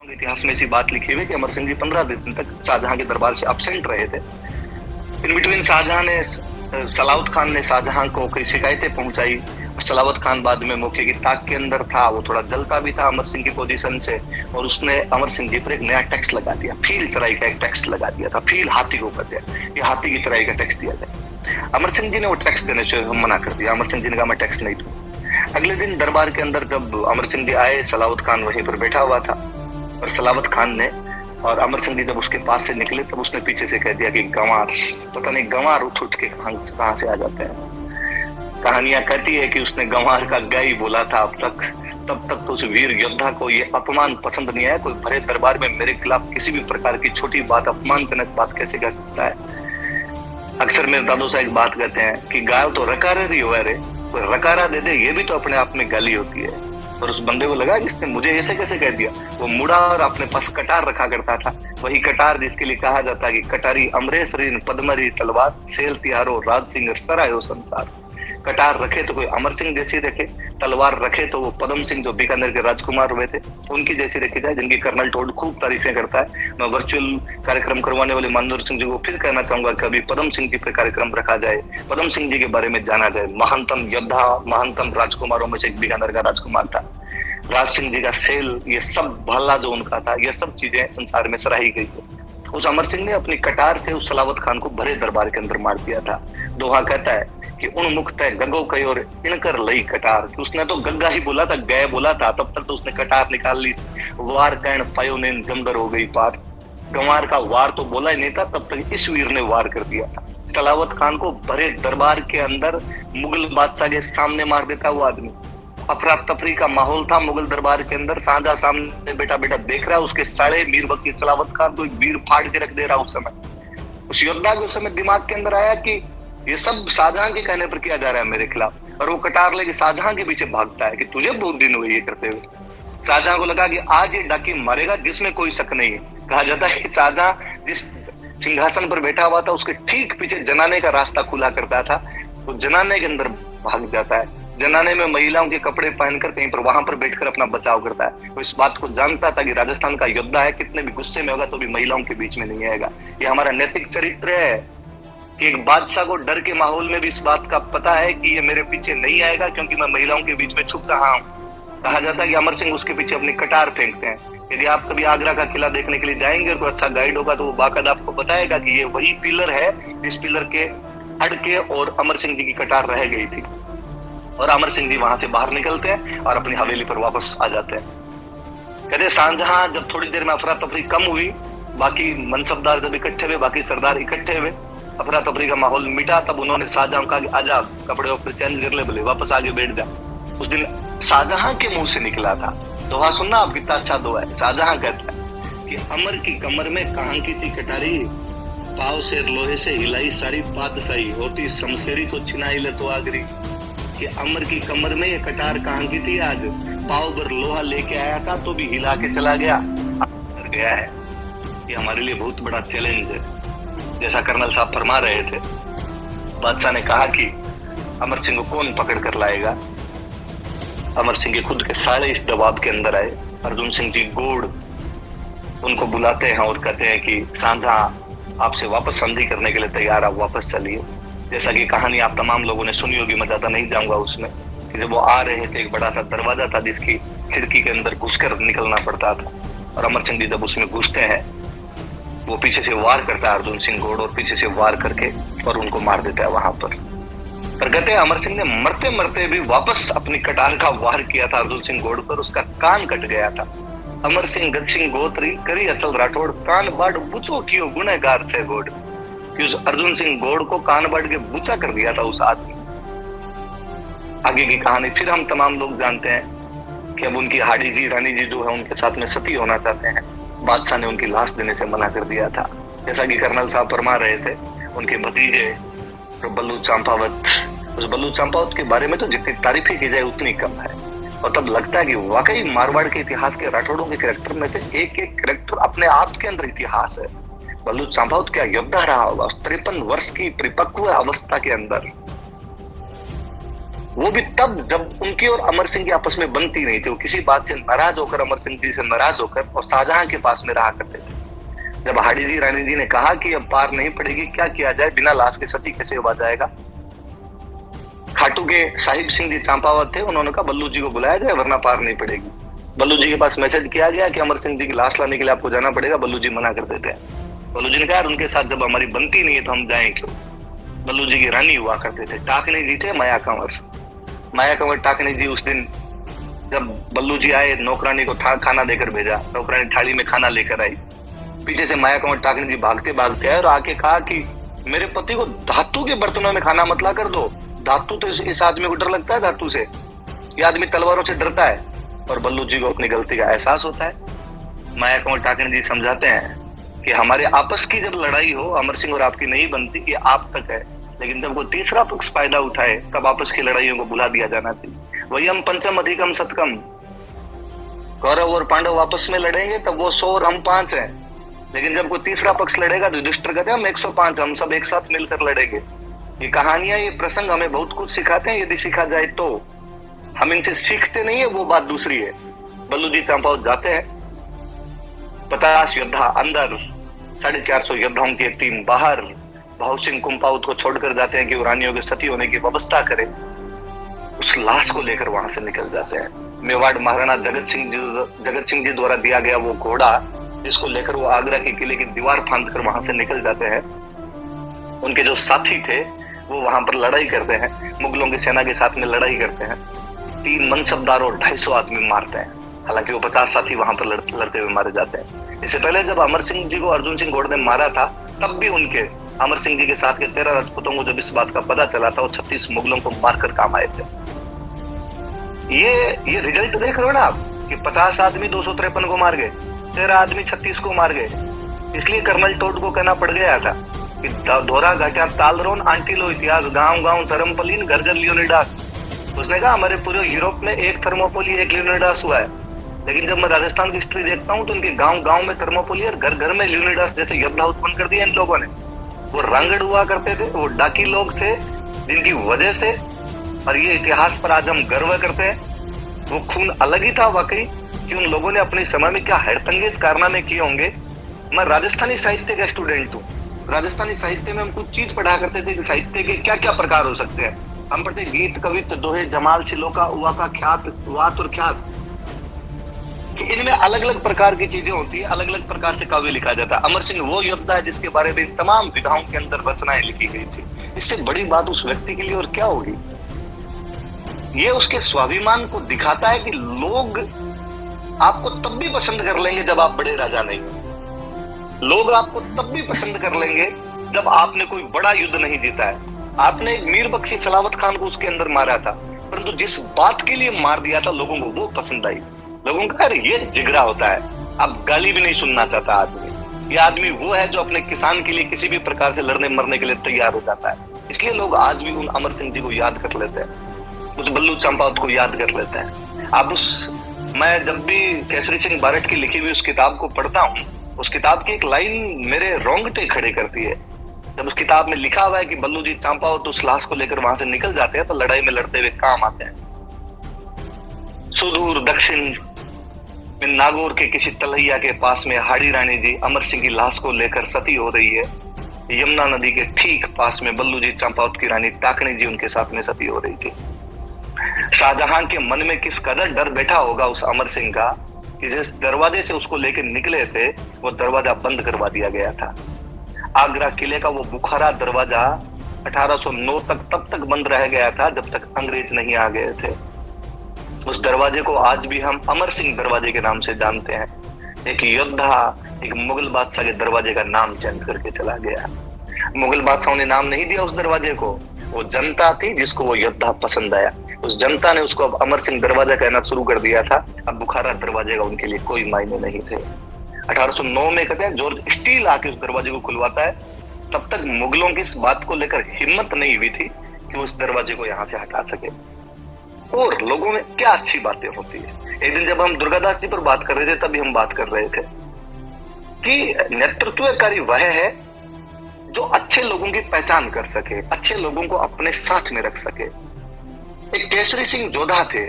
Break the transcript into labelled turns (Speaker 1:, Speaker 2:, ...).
Speaker 1: इतिहास में ऐसी बात लिखी हुई है कि अमर सिंह जी 15 दिन तक शाहजहां के दरबार से अब्सेंट रहे थे। इन बिटवीन शाहजहां ने सलावत खान ने शाहजहां को कई शिकायतें पहुंचाई और सलावत खान बाद में मौके की ताक के अंदर था, वो थोड़ा जलता भी था अमर सिंह की पोजीशन से, और उसने अमर सिंह जी पर एक नया टैक्स लगा दिया, फील चराई का एक टैक्स लगा दिया था। फील हाथी को कहते हैं, ये हाथी की चराई का टैक्स दिया जाए। अमर सिंह जी ने वो टैक्स देने से मना कर दिया। अमर सिंह जी ने कहा मैं टैक्स नहीं दूं। अगले दिन दरबार के अंदर जब अमर सिंह जी आए, सलावत खान वहीं पर बैठा हुआ था और सलावत खान ने और अमर सिंह जी जब उसके पास से निकले तब उसने पीछे से कह दिया कि गंवार, पता नहीं गंवार उठ के कहां से आ जाते हैं। कहानियां कहती है कि उसने गंवार का गाय बोला था अब तक। तब तक तो उस वीर योद्धा को ये अपमान पसंद नहीं आया। कोई भरे दरबार में मेरे खिलाफ किसी भी प्रकार की छोटी बात, अपमानजनक बात कैसे कह सकता है। अक्सर मेरे दादो साहब बात कहते हैं कि गाय तो रकारा रही हो, अरे कोई रकारा दे दे ये भी तो अपने आप में गाली होती है। और उस बंदे को लगा जिसने मुझे ऐसे कैसे कह दिया। वो मुड़ा और अपने पास कटार रखा करता था, वही कटार जिसके लिए कहा जाता है कि कटारी अमरेश रीन पद्मरी तलवार सेल तिहारो राज सिंह सरायो संसार। कटार रखे तो कोई अमर सिंह जैसी रखे, तलवार रखे तो वो पदम सिंह जो बीकानेर के राजकुमार हुए थे उनकी जैसी रखी जाए, जिनकी कर्नल टोड खूब तारीफें करता है। मैं वर्चुअल कार्यक्रम करवाने वाले मानदूर सिंह जी को फिर कहना चाहूंगा कि अभी पदम सिंह जी पे कार्यक्रम रखा जाए, पदम सिंह जी के बारे में जाना जाए। महानतम योद्धा, महानतम राजकुमारों में से एक बीकानेर का राजकुमार था। राज सिंह जी का सेल, ये सब भला जो उनका था, ये सब चीजें संसार में सराही गई थी। उस अमर सिंह ने अपनी कटार से उस सलावत खान को भरे दरबार के अंदर मार दिया था। दोहा कहता है कि उन मुक्त है गगो कई और इनकर लई कटार, कि उसने तो गग्गा ही बोला था, गय बोला था, तब तक तो उसने कटार निकाल ली। वार कैन पयो ने जमदर हो गई पार। गंवार का वार तो बोला ही नहीं था, तब तक इस वीर ने वार कर दिया था। सलावत खान को भरे दरबार के अंदर मुगल बादशाह के सामने मार देता वो आदमी। अफरा तफरी का माहौल था मुगल दरबार के अंदर। शाहजहां सामने बेटा बेटा देख रहा है, उसके साढ़े मीर बख्शी सलावत खान तो एक वीर फाड़ के रख दे रहा उस समय। उस योद्धा के उस समय दिमाग के अंदर आया कि ये सब शाहजहां के कहने पर किया जा रहा है मेरे खिलाफ, और वो कटार लेके शाहजहां के पीछे भागता है कि तुझे बहुत दिन हुए ये करते हुए। शाहजहां को लगा कि आज ये डाकी मारेगा जिसमें कोई शक नहीं है। कहा जाता है कि शाहजहां जिस सिंहासन पर बैठा हुआ था उसके ठीक पीछे जनाने का रास्ता खुला करता था, तो जनाने के अंदर भाग जाता है। जनाने में महिलाओं के कपड़े पहनकर कहीं पर वहां पर बैठकर अपना बचाव करता है। तो इस बात को जानता था कि राजस्थान का योद्धा है, कितने भी गुस्से में होगा तो भी महिलाओं के बीच में नहीं आएगा। ये हमारा नैतिक चरित्र है कि एक बादशाह को डर के माहौल में भी इस बात का पता है कि ये मेरे पीछे नहीं आएगा क्योंकि मैं महिलाओं के बीच में छुप रहा हूँ। कहा जाता है कि अमर सिंह उसके पीछे अपनी कटार फेंकते हैं। यदि आप कभी आगरा का किला देखने के लिए जाएंगे और कोई अच्छा गाइड होगा तो वो बाकायदा आपको बताएगा कि ये वही पिलर है जिस पिलर के अड़के और अमर सिंह जी की कटार रह गई थी। और अमर सिंह जी वहां से बाहर निकलते हैं और अपनी हवेली पर वापस आ जाते हैं। कहते शाहजहां जब थोड़ी देर में अफरा तफरी कम हुई, बाकी मनसबदार जब इकट्ठे हुए, बाकी सरदार इकट्ठे हुए, अफरा तफरी का माहौल मिटा, तब उन्होंने शाहजहां को कहा आजा कपड़े वपड़े चेंज कर ले, बोले वापस आगे बैठ जा। उस दिन शाहजहां के मुंह से निकला था दोहा, सुनना आप कितना अच्छा दोहा है। शाहजहां कहता है कि अमर की कमर में कहां की थी कटारी, पाव से लोहे से हिलाई सारी पादशाही, होती शमशेरी तो छिनाई ले तो आगरी। कि अमर की कमर में ये कटार कहां की थी, आज पाव पर लोहा लेके आया था तो भी हिला के चला गया। गया है ये हमारे लिए बहुत बड़ा चैलेंज है। जैसा कर्नल साहब फरमा रहे थे, बादशाह ने कहा कि अमर सिंह को कौन पकड़ कर लाएगा। अमर सिंह के खुद के सारे इस दबाव के अंदर आए। अर्जुन सिंह जी गोड़ उनको बुलाते हैं और कहते हैं कि शाहजहां आपसे वापस संधि करने के लिए तैयार, आप वापस चलिए। जैसा कि कहानी आप तमाम लोगों ने सुनी होगी, मैं ज्यादा नहीं जाऊंगा उसमें, कि जब वो आ रहे थे एक बड़ा सा दरवाजा था जिसकी खिड़की के अंदर घुसकर निकलना पड़ता था, और अमर सिंह जी जब उसमें घुसते हैं वो पीछे से वार करता है अर्जुन सिंह घोड़, और पीछे से वार करके और उनको मार देता है वहां पर। कहते हैं अमर सिंह ने मरते मरते भी वापस अपनी कटार का वार किया था अर्जुन सिंह घोड़ पर, उसका कान कट गया था। अमर सिंह गज सिंह गोत्री करी अचल राठौड़, कान बाढ़ बुचो कियो गुनहगार से गोड़। कि उस अर्जुन सिंह घोड़ को कान बाढ़ के बुचा कर दिया था उस आदमी। आगे की कहानी फिर हम तमाम लोग जानते हैं कि अब उनकी हाडी जी रानी जी जो है उनके साथ में सती होना चाहते हैं। बादशाह ने उनकी लाश देने से मना कर दिया था। जैसा कि कर्नल साहब फरमा रहे थे, उनके भतीजे बल्लू चंपावत, उस बल्लू चंपावत के बारे में तो जितनी तारीफी की जाए उतनी कम है। और तब लगता है कि वाकई मारवाड़ के इतिहास के राठौड़ों के कैरेक्टर में से एक एक कैरेक्टर अपने आप के अंदर इतिहास है। बल्लू चंपावत क्या योद्धा रहा होगा 53 वर्ष की परिपक्व अवस्था के अंदर। वो भी तब जब उनकी और अमर सिंह की आपस में बनती नहीं थी। वो किसी बात से नाराज होकर, अमर सिंह जी से नाराज होकर, और शाहजहां के पास में रहा करते थे। जब हाड़ी जी रानी जी ने कहा कि अब पार नहीं पड़ेगी, क्या किया जाए, बिना लाश के सती कैसे हुआ जाएगा, खाटू के साहिब सिंह जी चंपावत थे, उन्होंने कहा बल्लू जी को बुलाया जाए वरना पार नहीं पड़ेगी। बल्लू जी के पास मैसेज किया गया कि अमर सिंह जी की लाश लाने के लिए आपको जाना पड़ेगा। बल्लू जी मना कर देते हैं। बल्लू जी ने कहा उनके साथ जब हमारी बनती नहीं है तो हम जाएं क्यों। बल्लू जी की रानी हुआ करते थे, टाकनी जी थे माया कंवर। माया कंवर टाकनी जी उस दिन जब बल्लू जी आए, नौकरानी को खाना देकर भेजा, नौकरानी थाली में खाना लेकर आई, पीछे से माया कंवर टाकनी जी भागते भागते आए और आके कहा कि मेरे पति को धातु के बर्तनों में खाना मत ला कर दो। धातु तो इस आदमी को डर लगता है, धातु से, ये आदमी तलवारों से डरता है। और बल्लू जी को अपनी गलती का एहसास होता है। माया कंवर टाकनी जी समझाते हैं कि हमारे आपस की जब लड़ाई हो, अमर सिंह और आपकी नहीं बनती, ये आप तक है, लेकिन जब कोई तीसरा पक्ष फायदा उठाए तब आपस की लड़ाइयों को भुला दिया जाना चाहिए। वही हम पंचम अधिकम सतकम, कौरव और पांडव आपस में लड़ेंगे तब वो 100 और हम 5 हैं, लेकिन जब कोई तीसरा पक्ष लड़ेगा तो युधिष्ठिर कहते हैं हम 105, हम सब एक साथ मिलकर लड़ेंगे। ये कहानियां, ये प्रसंग हमें बहुत कुछ सिखाते हैं, यदि सीखा जाए तो। हम इनसे सीखते नहीं है, वो बात दूसरी है। बल्लू जी चंपावत जाते हैं, 50 योद्धा अंदर, 450 योद्धाओं की एक टीम बाहर। भाव सिंह कुंपावत को छोड़कर जाते हैं कि वो रानियों के सती होने की व्यवस्था करे। उस लाश को लेकर वहां से निकल जाते हैं। मेवाड़ महाराणा जगत सिंह जी द्वारा दिया गया वो घोड़ा, जिसको लेकर वो आगरा के किले की दीवार फांद कर वहां से निकल जाते हैं। उनके जो साथी थे वो वहां पर लड़ाई करते हैं, मुगलों की सेना के साथ में लड़ाई करते हैं। 3 मनसबदार और 250 आदमी मारते हैं। हालांकि वो 50 साथी वहां पर लड़ते हुए मारे जाते हैं। इससे पहले जब अमर सिंह जी को अर्जुन सिंह घोड़ ने मारा था, तब भी उनके अमर सिंह जी के साथ के 13 राजपूतों को जब इस बात का पता चला था, वो 36 मुगलों को मारकर काम आए थे। ये रिजल्ट देख रहे हो ना आप, कि 50 आदमी 253 को मार गए, 13 आदमी 36 को मार गए। इसलिए कर्नल टोड को कहना पड़ गया था कि धोरा घाटिया तालरोन आंटीलो इतिहास, गांव गांव थर्मोपोलिन, घर घर लियोनिडास। उसने कहा हमारे पूरे यूरोप में एक थर्मोपोली, एक लियोनिडास हुआ है, लेकिन जब मैं राजस्थान की हिस्ट्री देखता हूँ तो इनके गांव गांव में थर्मोपोली और घर घर में लियोनिडास जैसे योद्धा उत्पन्न कर दिया इन लोगों ने। वो रंगड़ हुआ करते थे, वो डाकी लोग थे, जिनकी वजह से, और ये इतिहास पर आज हम गर्व करते हैं, वो खून अलग ही था वाकई कि उन लोगों ने अपने समय में क्या हैरतंगेज कारनामे किए होंगे। मैं राजस्थानी साहित्य का स्टूडेंट हूँ। राजस्थानी साहित्य में हम कुछ चीज पढ़ा करते थे कि साहित्य के क्या क्या प्रकार हो सकते हैं। हम पढ़ते गीत, कवित्व, दोहे, जमाल, शिलोका, उवा का ख्यात, वात और ख्यात, कि इनमें अलग अलग प्रकार की चीजें होती है, अलग अलग प्रकार से काव्य लिखा जाता है। अमर सिंह वो योद्धा है जिसके बारे में तमाम विधाओं के अंदर रचनाएं लिखी गई थी। इससे बड़ी बात उस व्यक्ति के लिए और क्या होगी। ये उसके स्वाभिमान को दिखाता है कि लोग आपको तब भी पसंद कर लेंगे जब आप बड़े राजा नहीं हो। लोग आपको तब भी पसंद कर लेंगे जब आपने कोई बड़ा युद्ध नहीं जीता है। आपने एक मीर बख्शी सलावत खान को उसके अंदर मारा था, परंतु जिस बात के लिए मार दिया था लोगों को वो पसंद आई। लोगों का अरे ये जिगरा होता है, अब गाली भी नहीं सुनना चाहता आदमी। ये आदमी वो है जो अपने किसान के लिए किसी भी प्रकार से लड़ने मरने के लिए तैयार हो जाता है। इसलिए लोग आज भी उन अमर सिंह जी को याद कर लेते हैं, उस बल्लू चंपावत को याद कर लेते हैं। अब मैं जब भी केसरी सिंह बारट की लिखी हुई उस किताब को पढ़ता हूँ, उस किताब की एक लाइन मेरे रोंगटे खड़े करती है। जब उस किताब में लिखा हुआ है कि बल्लू जी चंपावत उस लाश को लेकर वहां से निकल जाते हैं तो लड़ाई में लड़ते हुए काम आते हैं। सुदूर दक्षिण में नागौर के किसी तलैया के पास में हाड़ी रानी जी अमर सिंह की लाश को लेकर सती हो रही है। यमुना नदी के ठीक पास में बल्लू जी चंपावत की रानी टाकनी जी उनके साथ में सती हो रही थी। शाहजहां के मन में किस कदर डर बैठा होगा उस अमर सिंह का कि जिस दरवाजे से उसको लेकर निकले थे वो दरवाजा बंद करवा दिया गया था। आगरा किले का वो बुखारा दरवाजा 1809 तक तब तक बंद रह गया था जब तक अंग्रेज नहीं आ गए थे। उस दरवाजे को आज भी हम अमर सिंह दरवाजे के नाम से जानते हैं। एक योद्धा एक मुगल बादशाह के दरवाजे का नाम चेंज करके चला गया। मुगल बादशाहों ने नाम नहीं दिया उस दरवाजे को, वो जनता थी जिसको वो योद्धा पसंद आया। उस जनता ने उसको अब अमर सिंह दरवाजा कहना शुरू कर दिया था। अब बुखारा दरवाजे का उनके लिए कोई मायने नहीं थे। 1809 में कहते हैं जॉर्ज स्टील आके उस दरवाजे को खुलवाता है। तब तक मुगलों की इस बात को लेकर हिम्मत नहीं हुई थी कि उस दरवाजे को यहाँ से हटा सके। और लोगों में क्या अच्छी बातें होती है। एक दिन जब हम दुर्गादास जी पर बात कर रहे थे तभी हम बात कर रहे थे कि नेतृत्वकारी वह है जो अच्छे लोगों की पहचान कर सके, अच्छे लोगों को अपने साथ में रख सके। एक केसरी सिंह जोधा थे,